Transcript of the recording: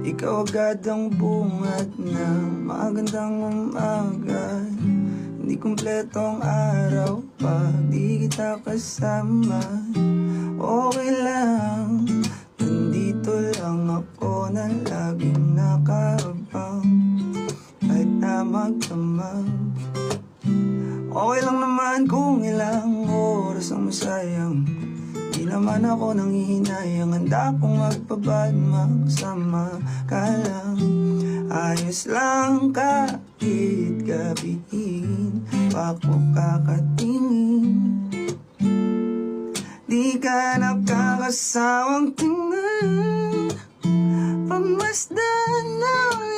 Ikaw agad ang bungad ng magandang umaga. Hindi kumpletong araw pa di kita kasama. Okay lang, nandito lang ako na laging nakaabang kahit na magdamag. Okay lang naman kung ilang oras ang masayang. Di naman ako nanghihinayang, handa kong magpabad magsama ka lang. Ayos lang kahit gabihin pa ko kakatingin. Di ka nakakasawang tingnan, pagmasdan ng